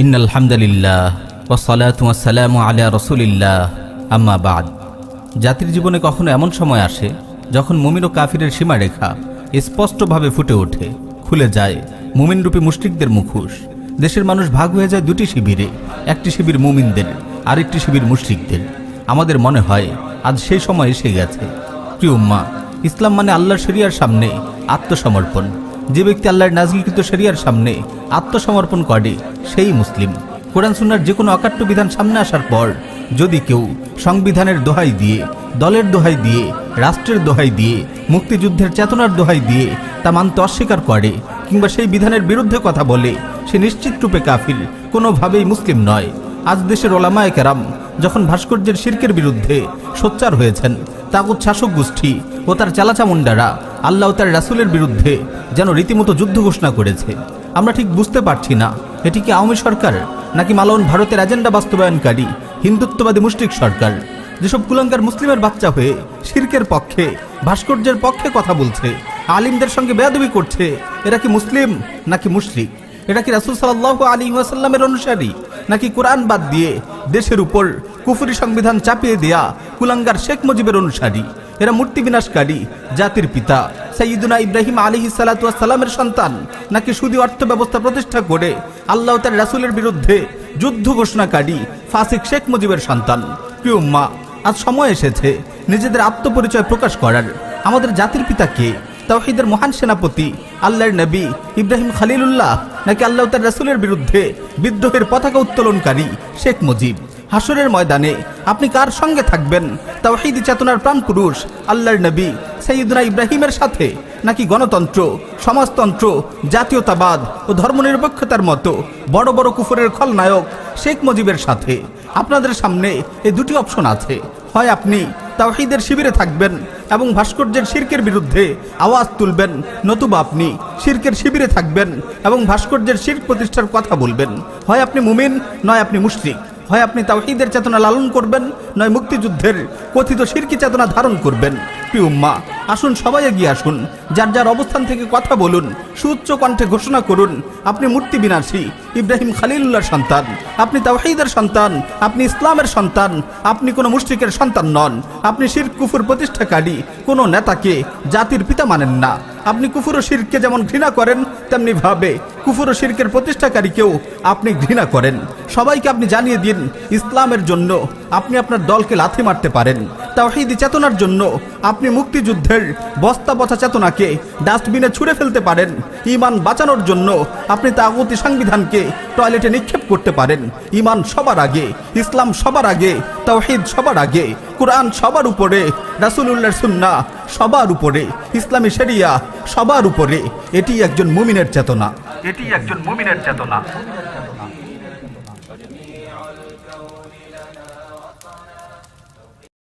ইন্নাল হামদুলিল্লাহ ওয়াসসালাতু ওয়াসসালামু আলা রাসূলিল্লাহ আম্মা বাদ। জাতির জীবনে কখনো এমন সময় আসে যখন মুমিন ও কাফিরের সীমারেখা স্পষ্টভাবে ফুটে ওঠে, খুলে যায় মুমিনরূপী মুশরিকদের মুখোশ। দেশের মানুষ ভাগ হয়ে যায় দুটি শিবিরে, একটি শিবির মুমিনদের, আরেকটি শিবির মুশরিকদের। আমাদের মনে হয় আজ সেই সময় এসে গেছে। প্রিয় উম্মাহ, ইসলাম মানে আল্লাহর শরিয়ার সামনে আত্মসমর্পণ। যে ব্যক্তি আল্লাহর নাযিলকৃত শরিয়ার সামনে আত্মসমর্পণ করে সেই মুসলিম। কোরআন সুন্নাহর যে কোনো অকাট্য বিধান সামনে আসার পর যদি কেউ সংবিধানের দোহাই দিয়ে, দলের দোহাই দিয়ে, রাষ্ট্রের দোহাই দিয়ে, মুক্তিযুদ্ধের চেতনার দোহাই দিয়ে তা মানতে অস্বীকার করে কিংবা সেই বিধানের বিরুদ্ধে কথা বলে, সে নিশ্চিত রূপে কাফির, কোনোভাবেই মুসলিম নয়। আজ দেশের ওলামায়ে কেরাম যখন ভাস্কর্যের শিরকের বিরুদ্ধে সোচ্চার হয়েছেন, তাগুত শাসক গোষ্ঠী ও তার চালাচামুন্ডারা আল্লাহ ও তার রাসূলের বিরুদ্ধে যেন রীতিমতো যুদ্ধ ঘোষণা করেছে। আমরা ঠিক বুঝতে পারছি না এটি কি আওয়ামী সরকার নাকি মালাউন ভারতের এজেন্ডা বাস্তবায়নকারী হিন্দুত্ববাদী মুশরিক সরকার। যেসব কুলাঙ্গার মুসলিমের বাচ্চা হয়ে শিরকের পক্ষে, ভাস্কর্যের পক্ষে কথা বলছে, আলিমদের সঙ্গে বেয়াদবি করছে, এরা কি মুসলিম নাকি মুশরিক? এটা কি রাসূল সাল্লাল্লাহু আলাইহি ওয়াসাল্লামের অনুসারী নাকি কোরআন বাদ দিয়ে দেশের উপর কুফরি সংবিধান চাপিয়ে দেয়া কুলাঙ্গার শেখ মুজিবের অনুসারী? এরা মূর্তি বিনাশকারী, জাতির পিতা সাইয়্যিদুনা ইব্রাহিম আলাইহিস সালাতু ওয়াস সালামের সন্তান, নাকি সুদী অর্থ ব্যবস্থা প্রতিষ্ঠা করে আল্লাহ ও তার রাসূলের বিরুদ্ধে যুদ্ধ ঘোষণাকারী ফাসিক শেখ মুজিবের সন্তান? প্রিয় উম্মাহ, আজ সময় এসেছে নিজেদের আত্মপরিচয় প্রকাশ করার। আমাদের জাতির পিতা কে? তাওহীদের মহান সেনাপতি আল্লাহর নবী ইব্রাহিম খলিলুল্লাহ, নাকি আল্লাহ তার রাসূলের বিরুদ্ধে বিদ্রোহের পতাকা উত্তোলনকারী শেখ মুজিব? হাসরের ময়দানে আপনি কার সঙ্গে থাকবেন? তাওহীদি চেতনার প্রাণ পুরুষ আল্লাহর নবী সাইয়্যিদুনা ইব্রাহিমের সাথে, নাকি গণতন্ত্র, সমাজতন্ত্র, জাতীয়তাবাদ ও ধর্মনিরপেক্ষতার মতো বড় বড় কুফরের খলনায়ক শেখ মুজিবের সাথে? আপনাদের সামনে এই দুটি অপশন আছে। হয় আপনি তাওহীদের শিবিরে থাকবেন এবং ভাস্কর্যের শিরকের বিরুদ্ধে আওয়াজ তুলবেন, নতুবা আপনি শিরকের শিবিরে থাকবেন এবং ভাস্কর্যের শিরক প্রতিষ্ঠার কথা বলবেন। হয় আপনি মুমিন, নয় আপনি মুশরিক। হয় আপনি তাওহীদের চেতনা লালন করবেন, নয় মুক্তিযুদ্ধের কথিত শিরকি চেতনা ধারণ করবেন। প্রিয় উম্মাহ, আসুন সবাই এগিয়ে আসুন, যার যার অবস্থান থেকে কথা বলুন, সুউচ্চ কণ্ঠে ঘোষণা করুন আপনি মূর্তি বিনাশী ইব্রাহিম খলিলুল্লাহর সন্তান, আপনি তাওহীদের সন্তান, আপনি ইসলামের সন্তান, আপনি কোনো মুশরিকের সন্তান নন। আপনি শিরক কুফর প্রতিষ্ঠাকারী কোনো নেতাকে জাতির পিতা মানেন না। আপনি কুফর ও শিরককে যেমন ঘৃণা করেন, তেমনি ভাবে কুফর ও শিরকের প্রতিষ্ঠাকারীকেও আপনি ঘৃণা করেন। সবাইকে আপনি জানিয়ে দিন, ইসলামের জন্য আপনি আপনার দলকে লাথি মারতে পারেন। তাওহীদি চেতনার জন্য আপনি মুক্তিযুদ্ধের বস্তা পচা চেতনাকে ডাস্টবিনে ছুঁড়ে ফেলতে পারেন। ঈমান বাঁচানোর জন্য আপনি তাগুতি সংবিধানকে টয়লেটে নিক্ষেপ করতে পারেন। ঈমান সবার আগে, ইসলাম সবার আগে, তাওহীদ সবার আগে, কোরআন সবার উপরে, রাসূলুল্লাহর সুন্নাহ সবার উপরে, ইসলামী শরিয়া সবার উপরে। এটি একজন মুমিনের চেতনা, এটি একজন মুমিনের চেতনা।